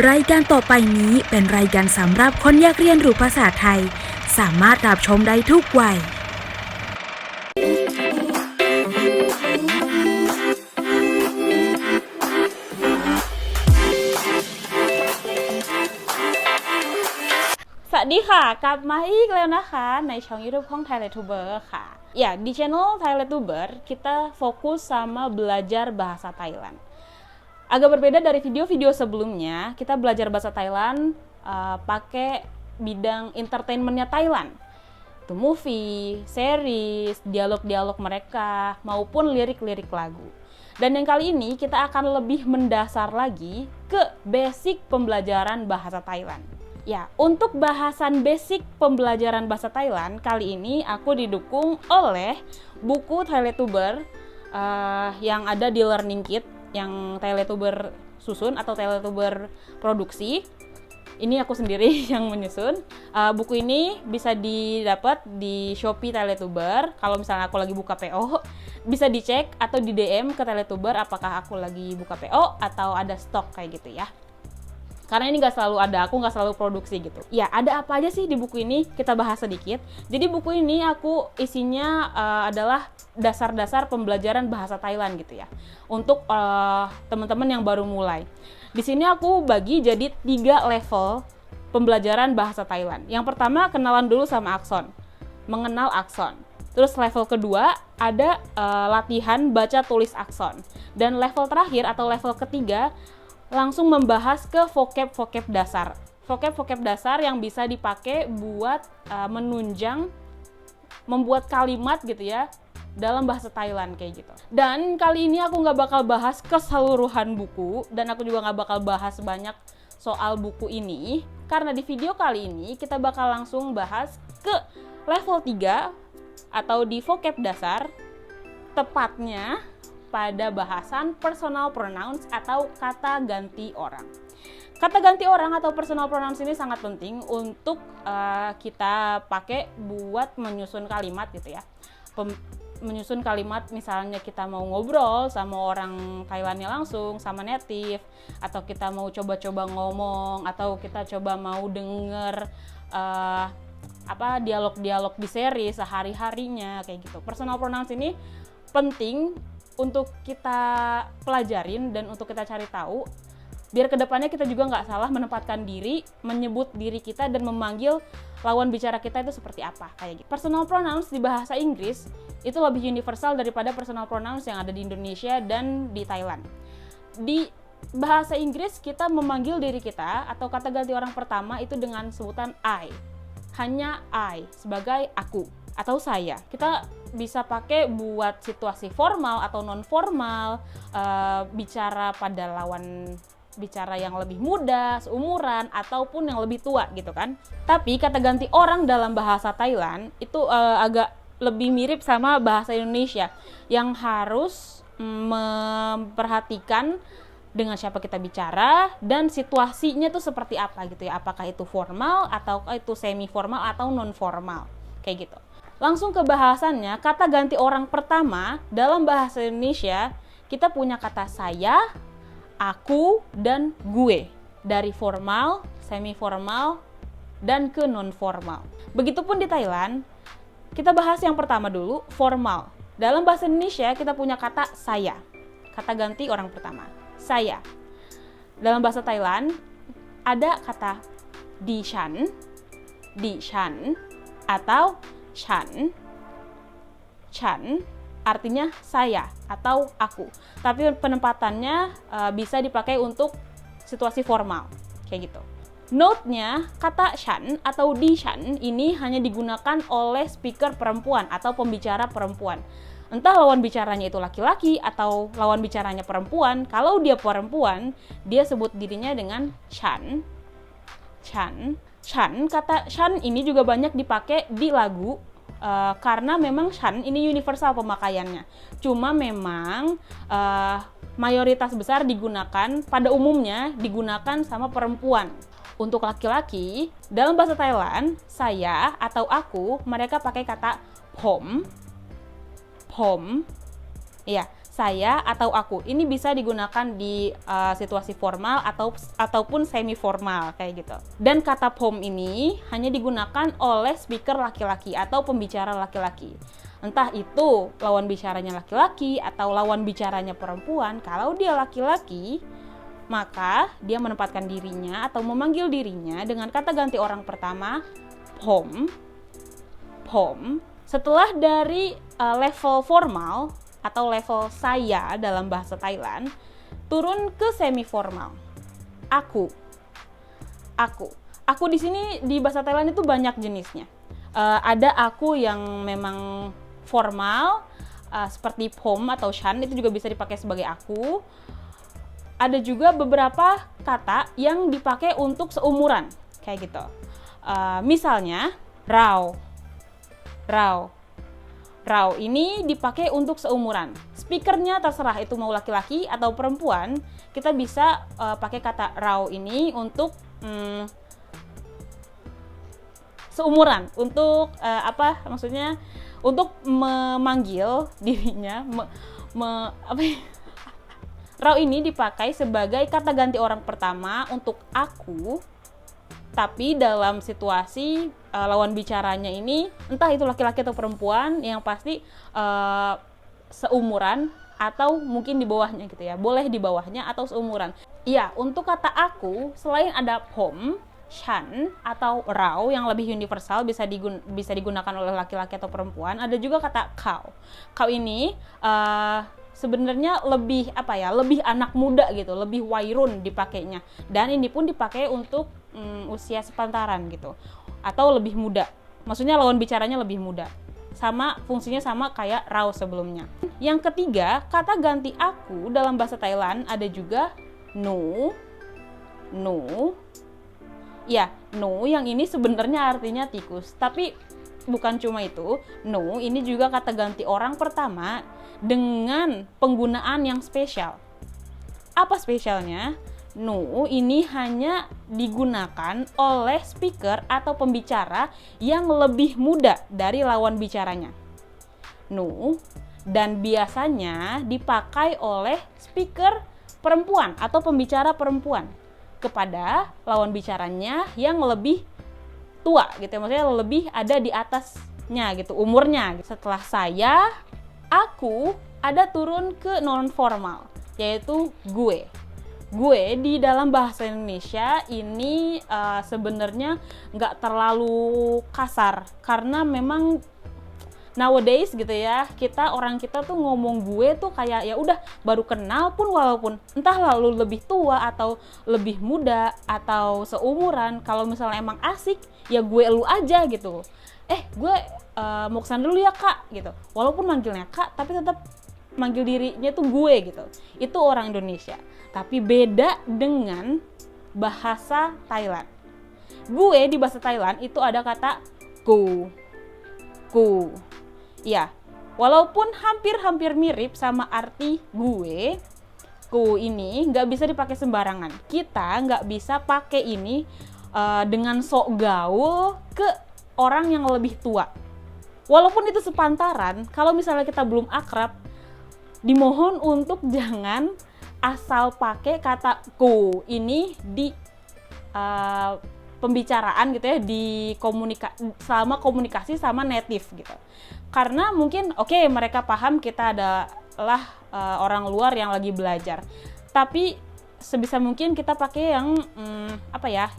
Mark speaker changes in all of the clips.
Speaker 1: รายการต่อไปนี้เป็นรายการสำหรับคนอยากเรียนรู้ภาษาไทยสามารถรับชมได้ทุกวัย
Speaker 2: สวัสดีค่ะกลับมาอีกแล้วนะคะในช่อง YouTube ของ Thai Tuber ค่ะ. Ya, di channel Thai Tuber kita fokus sama belajar bahasa Thailand. Agak berbeda dari video-video sebelumnya, kita belajar bahasa Thailand pakai bidang entertainment-nya Thailand. Itu movie, series, dialog-dialog mereka, maupun lirik-lirik lagu. Dan yang kali ini kita akan lebih mendasar lagi ke basic pembelajaran bahasa Thailand. Ya, untuk bahasan basic pembelajaran bahasa Thailand, kali ini aku didukung oleh buku Thailetuber yang ada di Learning Kit yang Thailetuber susun atau Thailetuber produksi. Ini aku sendiri yang menyusun. Buku ini bisa didapat di Shopee Thailetuber. Kalau misalnya aku lagi buka PO, bisa dicek atau di DM ke Thailetuber apakah aku lagi buka PO atau ada stok kayak gitu ya. Karena ini nggak selalu ada, aku nggak selalu produksi gitu. Ya, ada apa aja sih di buku ini? Kita bahas sedikit. Jadi buku ini aku isinya adalah dasar-dasar pembelajaran bahasa Thailand gitu ya. Untuk teman-teman yang baru mulai. Di sini aku bagi jadi 3 level pembelajaran bahasa Thailand. Yang pertama, kenalan dulu sama akson. Mengenal akson. Terus level kedua, ada latihan baca tulis akson. Dan level terakhir atau level ketiga, langsung membahas ke vocab dasar. Vocab dasar yang bisa dipakai buat menunjang membuat kalimat gitu ya dalam bahasa Thailand kayak gitu. Dan kali ini aku nggak bakal bahas keseluruhan buku dan aku juga nggak bakal bahas banyak soal buku ini karena di video kali ini kita bakal langsung bahas ke level 3 atau di vocab dasar, tepatnya pada bahasan personal pronouns atau kata ganti orang. Kata ganti orang atau personal pronouns ini sangat penting untuk kita pakai buat menyusun kalimat gitu ya. Menyusun kalimat misalnya kita mau ngobrol sama orang Thailandnya langsung, sama native, atau kita mau coba-coba ngomong, atau kita coba mau denger dialog-dialog di seri sehari-harinya kayak gitu. Personal pronouns ini penting untuk kita pelajarin dan untuk kita cari tahu biar kedepannya kita juga nggak salah menempatkan diri, menyebut diri kita dan memanggil lawan bicara kita itu seperti apa kayak gitu. Personal pronouns di bahasa Inggris itu lebih universal daripada personal pronouns yang ada di Indonesia dan di Thailand. Di bahasa Inggris kita memanggil diri kita atau kata ganti orang pertama itu dengan sebutan I. Hanya I sebagai aku atau saya. Kita bisa pakai buat situasi formal atau non formal, bicara pada lawan bicara yang lebih muda, seumuran ataupun yang lebih tua gitu kan. Tapi kata ganti orang dalam bahasa Thailand itu agak lebih mirip sama bahasa Indonesia yang harus memperhatikan dengan siapa kita bicara dan situasinya tuh seperti apa gitu ya. Apakah itu formal atau itu semi formal atau non formal kayak gitu. Langsung ke bahasannya, kata ganti orang pertama dalam bahasa Indonesia kita punya kata saya, aku, dan gue. Dari formal, semi formal, dan ke non formal. Begitupun di Thailand, kita bahas yang pertama dulu, formal. Dalam bahasa Indonesia kita punya kata saya. Kata ganti orang pertama, saya. Dalam bahasa Thailand ada kata di shan, atau chan artinya saya atau aku. Tapi penempatannya bisa dipakai untuk situasi formal kayak gitu. Note-nya kata shan atau di shan ini hanya digunakan oleh speaker perempuan atau pembicara perempuan. Entah lawan bicaranya itu laki-laki atau lawan bicaranya perempuan. Kalau dia perempuan, dia sebut dirinya dengan chan. Kata shan ini juga banyak dipakai di lagu karena memang shan ini universal pemakaiannya. Cuma memang mayoritas besar digunakan, pada umumnya digunakan sama perempuan. Untuk laki-laki, dalam bahasa Thailand, saya atau aku, mereka pakai kata pom. Ya, saya atau aku. Ini bisa digunakan di situasi formal ataupun semi formal kayak gitu. Dan kata POM ini hanya digunakan oleh speaker laki-laki atau pembicara laki-laki. Entah itu lawan bicaranya laki-laki atau lawan bicaranya perempuan. Kalau dia laki-laki, maka dia menempatkan dirinya atau memanggil dirinya dengan kata ganti orang pertama POM. POM. Setelah dari level formal atau level saya dalam bahasa Thailand, turun ke semi formal. Aku. Aku di sini di bahasa Thailand itu banyak jenisnya. Ada aku yang memang formal, seperti POM atau Shan, itu juga bisa dipakai sebagai aku. Ada juga beberapa kata yang dipakai untuk seumuran, kayak gitu. Misalnya, rau. Rau ini dipakai untuk seumuran. Speakernya terserah itu mau laki-laki atau perempuan, kita bisa pakai kata rau ini untuk seumuran, untuk maksudnya untuk memanggil dirinya. Rau ini dipakai sebagai kata ganti orang pertama untuk aku. Tapi dalam situasi lawan bicaranya ini, entah itu laki-laki atau perempuan, yang pasti seumuran atau mungkin di bawahnya gitu ya. Boleh di bawahnya atau seumuran. Iya, untuk kata aku, selain ada POM, Shan, atau rau yang lebih universal bisa digunakan oleh laki-laki atau perempuan, ada juga kata kau. Kau ini sebenarnya lebih lebih anak muda gitu, lebih wairun dipakainya. Dan ini pun dipakai untuk usia sepantaran gitu, atau lebih muda. Maksudnya lawan bicaranya lebih muda. Sama fungsinya sama kayak rau sebelumnya. Yang ketiga, kata ganti aku dalam bahasa Thailand ada juga nu. Ya, nu yang ini sebenarnya artinya tikus, tapi bukan cuma itu. Nu ini juga kata ganti orang pertama dengan penggunaan yang spesial. Apa spesialnya? Nu ini hanya digunakan oleh speaker atau pembicara yang lebih muda dari lawan bicaranya. Nu, dan biasanya dipakai oleh speaker perempuan atau pembicara perempuan kepada lawan bicaranya yang lebih tua gitu ya, maksudnya lebih ada di atasnya gitu umurnya. Setelah saya, aku ada turun ke non formal, yaitu gue. Gue di dalam bahasa Indonesia ini sebenarnya nggak terlalu kasar, karena memang nowadays gitu ya, orang kita tuh ngomong gue tuh kayak ya udah baru kenal pun, walaupun entah lalu lebih tua atau lebih muda atau seumuran, kalau misalnya emang asik ya gue lu aja gitu. Gue mau kesana dulu ya kak gitu, walaupun manggilnya kak tapi tetap manggil dirinya tuh gue gitu. Itu orang Indonesia. Tapi beda dengan bahasa Thailand. Gue di bahasa Thailand itu ada kata ku. Ya, walaupun hampir mirip sama arti gue, ku ini nggak bisa dipakai sembarangan. Kita nggak bisa pakai ini dengan sok gaul ke orang yang lebih tua. Walaupun itu sepantaran, kalau misalnya kita belum akrab, dimohon untuk jangan asal pakai kata ku ini di pembicaraan gitu ya, di selama komunikasi sama native gitu. Karena mungkin mereka paham kita adalah orang luar yang lagi belajar. Tapi sebisa mungkin kita pakai yang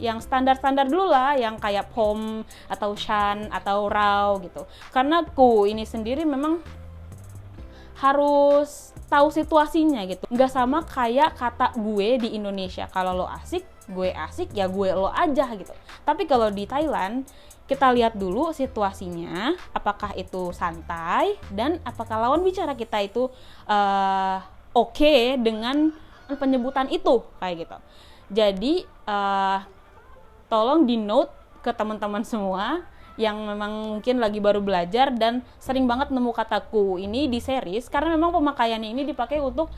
Speaker 2: yang standar-standar dulu lah, yang kayak POM atau Shan atau rau gitu. Karena ku ini sendiri memang harus tahu situasinya gitu. Nggak sama kayak kata gue di Indonesia. Kalau lo asik, gue asik, ya gue lo aja gitu. Tapi kalau di Thailand, kita lihat dulu situasinya, apakah itu santai dan apakah lawan bicara kita itu oke dengan penyebutan itu kayak gitu. Jadi tolong di note ke teman-teman semua yang memang mungkin lagi baru belajar dan sering banget nemu kataku ini di series, karena memang pemakaiannya ini dipakai untuk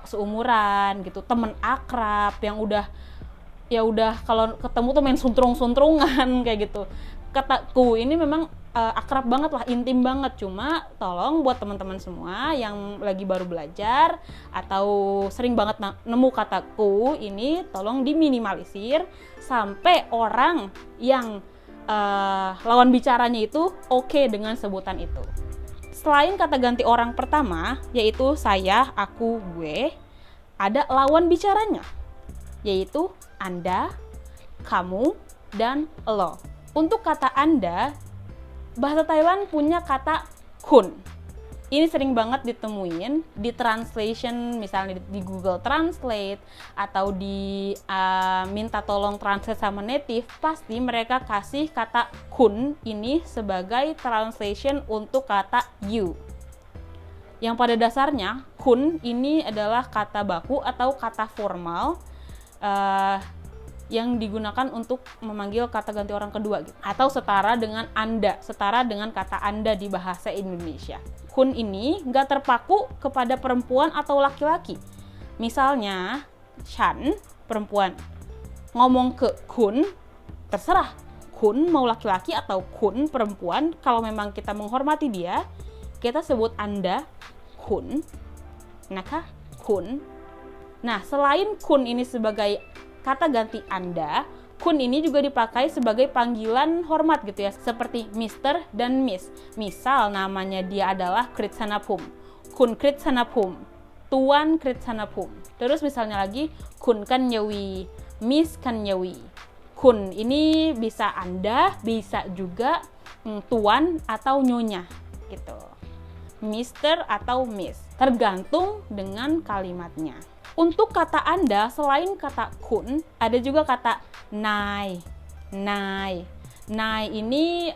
Speaker 2: seumuran gitu, temen akrab yang udah kalau ketemu tuh main suntrung-suntrungan kayak gitu. Kataku ini memang akrab banget lah, intim banget. Cuma tolong buat teman-teman semua yang lagi baru belajar atau sering banget nemu kata ku ini, tolong diminimalisir sampai orang yang lawan bicaranya itu oke dengan sebutan itu. Selain kata ganti orang pertama, yaitu saya, aku, gue, ada lawan bicaranya, yaitu Anda, kamu, dan lo. Untuk kata Anda, bahasa Thailand punya kata kun. Ini sering banget ditemuin di translation, misalnya di Google Translate atau di minta tolong translate sama native, pasti mereka kasih kata kun ini sebagai translation untuk kata you. Yang pada dasarnya kun ini adalah kata baku atau kata formal yang digunakan untuk memanggil kata ganti orang kedua gitu. Atau setara dengan Anda, setara dengan kata Anda di bahasa Indonesia. Kun ini nggak terpaku kepada perempuan atau laki-laki. Misalnya, Shan, perempuan, ngomong ke kun, terserah. Kun mau laki-laki atau kun perempuan, kalau memang kita menghormati dia, kita sebut Anda kun, naka kun. Nah, selain kun ini sebagai kata ganti Anda, kun ini juga dipakai sebagai panggilan hormat gitu ya, seperti Mr. dan Miss. Misal namanya dia adalah Kritsanapum, Kun Kritsanapum, Tuan Kritsanapum. Terus misalnya lagi Kun Kanyawi, Miss Kanyawi. Kun ini bisa Anda, bisa juga Tuan atau Nyonya gitu. Mr. atau Miss, tergantung dengan kalimatnya. Untuk kata Anda, selain kata kun, ada juga kata nai. Nai. Nai ini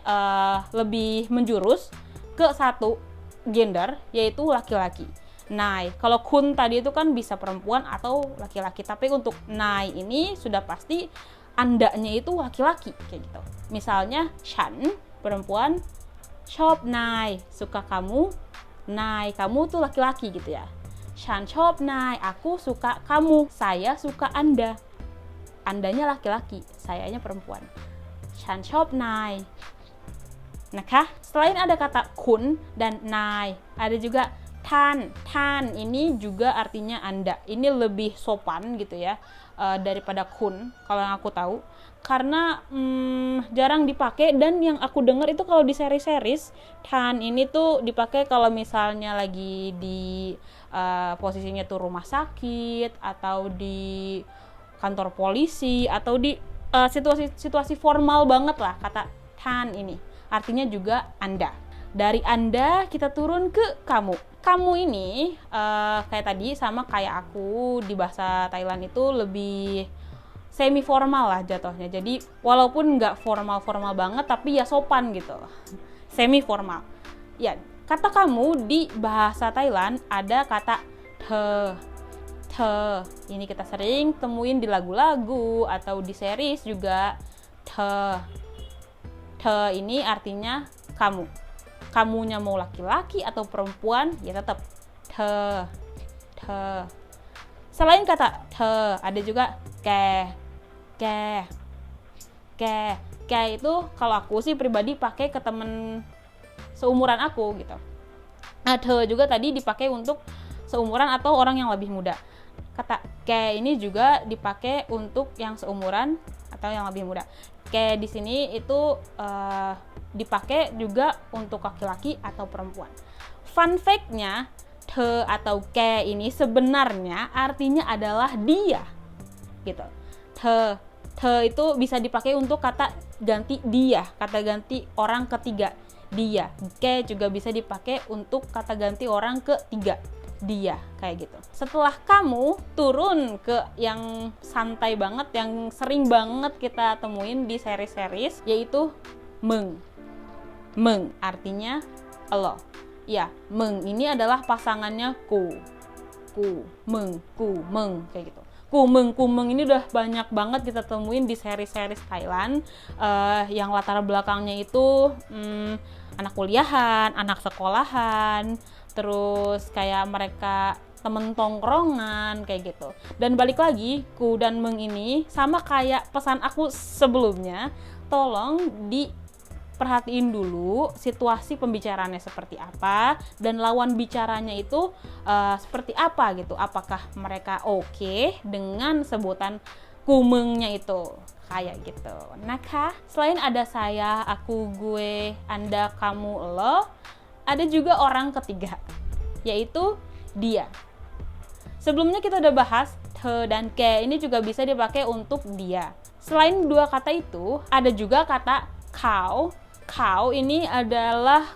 Speaker 2: lebih menjurus ke satu gender, yaitu laki-laki. Nai. Kalau kun tadi itu kan bisa perempuan atau laki-laki, tapi untuk nai ini sudah pasti andanya itu laki-laki kayak gitu. Misalnya Shan, perempuan, shop nai, suka kamu. Nai, kamu tuh laki-laki gitu ya. Shan shop nai, aku suka kamu, saya suka Anda. Andanya laki-laki, sayanya perempuan. Shan shop nai. Nah, selain ada kata kun dan nai, ada juga tan. Tan ini juga artinya Anda. Ini lebih sopan gitu ya daripada kun, kalau yang aku tahu. Karena jarang dipakai, dan yang aku dengar itu kalau di series-series tan ini tuh dipakai kalau misalnya lagi di posisinya tuh rumah sakit atau di kantor polisi atau di situasi formal banget lah. Kata tan ini artinya juga Anda. Dari Anda kita turun ke kamu. Kamu ini kayak tadi sama kayak aku di bahasa Thailand itu lebih semi formal lah jatuhnya. Jadi walaupun nggak formal banget, tapi ya sopan gitu. Semi formal. Ya, kata kamu di bahasa Thailand ada kata the. The. Ini kita sering temuin di lagu-lagu atau di series juga. The. The ini artinya kamu. Kamunya mau laki-laki atau perempuan, ya tetap the. The. Selain kata the, ada juga ke. Itu kalau aku sih pribadi pakai ke temen seumuran aku gitu. Nah, the juga tadi dipakai untuk seumuran atau orang yang lebih muda. Kata ke ini juga dipakai untuk yang seumuran atau yang lebih muda. Ke di sini itu dipakai juga untuk laki-laki atau perempuan. Fun fact-nya, the atau ke ini sebenarnya artinya adalah dia gitu. The itu bisa dipakai untuk kata ganti dia, kata ganti orang ketiga, dia. Ke juga bisa dipakai untuk kata ganti orang ketiga, dia, kayak gitu. Setelah kamu turun ke yang santai banget, yang sering banget kita temuin di series-series, yaitu meng. Meng artinya lo. Ya, meng ini adalah pasangannya ku, meng, kayak gitu. Kumeng ini udah banyak banget kita temuin di seri-seri Thailand yang latar belakangnya itu anak kuliahan, anak sekolahan, terus kayak mereka temen tongkrongan kayak gitu. Dan balik lagi, ku dan meng ini sama kayak pesan aku sebelumnya, tolong perhatiin dulu situasi pembicaraannya seperti apa dan lawan bicaranya itu seperti apa gitu. Apakah mereka oke dengan sebutan kumengnya itu kayak gitu. Nah, selain ada saya, aku, gue, anda, kamu, lo, ada juga orang ketiga, yaitu dia. Sebelumnya kita udah bahas he dan ke, ini juga bisa dipakai untuk dia. Selain dua kata itu, ada juga kata kau. Kau ini adalah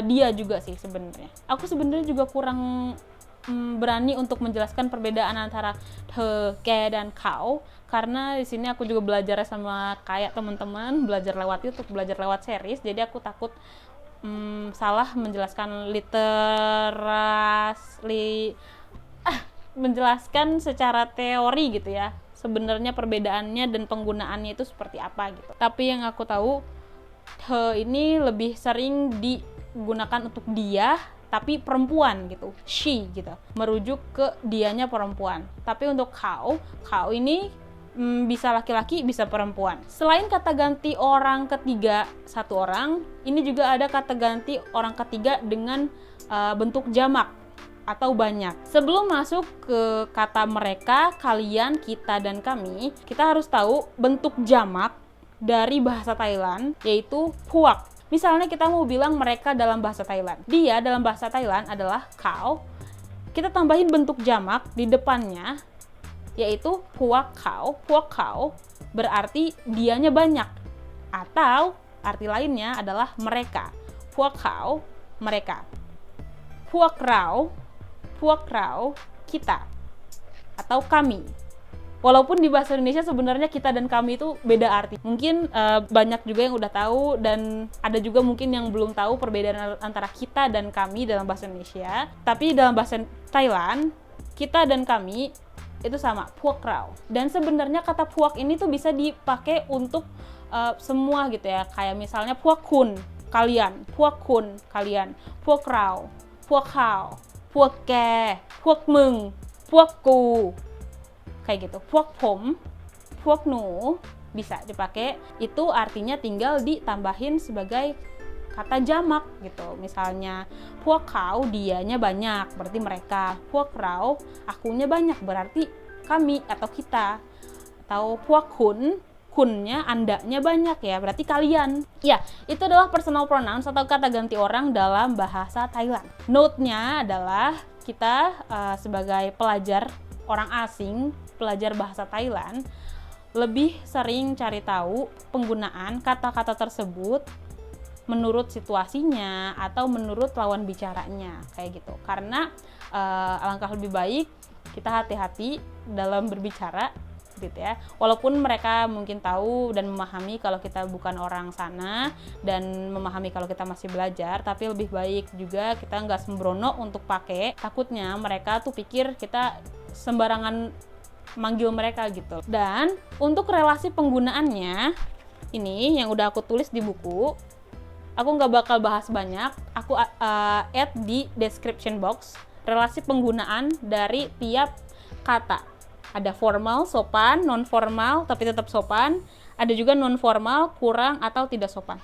Speaker 2: dia juga sih sebenarnya. Aku sebenarnya juga kurang berani untuk menjelaskan perbedaan antara he, ke, dan kau, karena di sini aku juga belajar sama kayak teman-teman, belajar lewat YouTube, belajar lewat series, jadi aku takut salah menjelaskan menjelaskan secara teori gitu ya, sebenarnya perbedaannya dan penggunaannya itu seperti apa gitu. Tapi yang aku tahu, he ini lebih sering digunakan untuk dia tapi perempuan gitu, she gitu, merujuk ke dianya perempuan. Tapi untuk kau ini bisa laki-laki, bisa perempuan. Selain kata ganti orang ketiga satu orang, ini juga ada kata ganti orang ketiga dengan bentuk jamak atau banyak. Sebelum masuk ke kata mereka, kalian, kita, dan kami, kita harus tahu bentuk jamak dari bahasa Thailand, yaitu puak. Misalnya kita mau bilang mereka dalam bahasa Thailand. Dia dalam bahasa Thailand adalah kau. Kita tambahin bentuk jamak di depannya, yaitu puak kau. Puak kau berarti dianya banyak. Atau arti lainnya adalah mereka. Puak kau, mereka. Puak rau, kita, atau kami. Walaupun di bahasa Indonesia sebenarnya kita dan kami itu beda arti. Mungkin banyak juga yang udah tahu, dan ada juga mungkin yang belum tahu perbedaan antara kita dan kami dalam bahasa Indonesia. Tapi dalam bahasa Thailand, kita dan kami itu sama, puak rau. Dan sebenarnya kata puak ini tuh bisa dipakai untuk semua gitu ya. Kayak misalnya puak kun, kalian, puak kun, kalian, puak rau, puak kau, puakแก puakมึง puakกู, kayak gitu. Puakผม, puakหนูbisa dipakai. Itu artinya tinggal ditambahin sebagai kata jamak gitu. Misalnya puak kau, dianya banyak, berarti mereka. Puak rau, akunya banyak, berarti kami atau kita. Atau puak kun, kunnya, andanya banyak ya, berarti kalian. Ya, itu adalah personal pronouns atau kata ganti orang dalam bahasa Thailand. Note-nya adalah kita sebagai pelajar orang asing, pelajar bahasa Thailand, lebih sering cari tahu penggunaan kata-kata tersebut menurut situasinya atau menurut lawan bicaranya, kayak gitu. Karena alangkah lebih baik kita hati-hati dalam berbicara gitu ya. Walaupun mereka mungkin tahu dan memahami kalau kita bukan orang sana dan memahami kalau kita masih belajar, tapi lebih baik juga kita nggak sembrono untuk pakai. Takutnya mereka tuh pikir kita sembarangan manggil mereka gitu. Dan untuk relasi penggunaannya, ini yang udah aku tulis di buku. Aku nggak bakal bahas banyak. Aku add di description box relasi penggunaan dari tiap kata. Ada formal, sopan, non formal tapi tetap sopan. Ada juga non formal, kurang atau tidak sopan.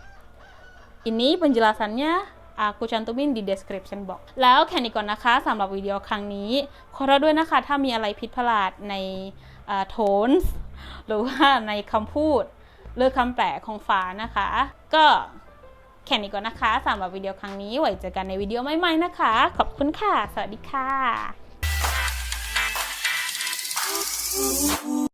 Speaker 2: Ini penjelasannya aku cantumin di description box. แล้วแค่นี้ก่อนนะคะสำหรับวิดีโอครั้งนี้ขอโทษด้วยนะคะถ้ามีอะไรผิดพลาดในโทนหรือว่าในคำพูดหรือคำแปลของฟ้านะคะ ก็แค่นี้ก่อนนะคะสำหรับวิดีโอครั้งนี้ไว้เจอกันในวิดีโอใหม่ๆนะคะขอบคุณค่ะสวัสดีค่ะ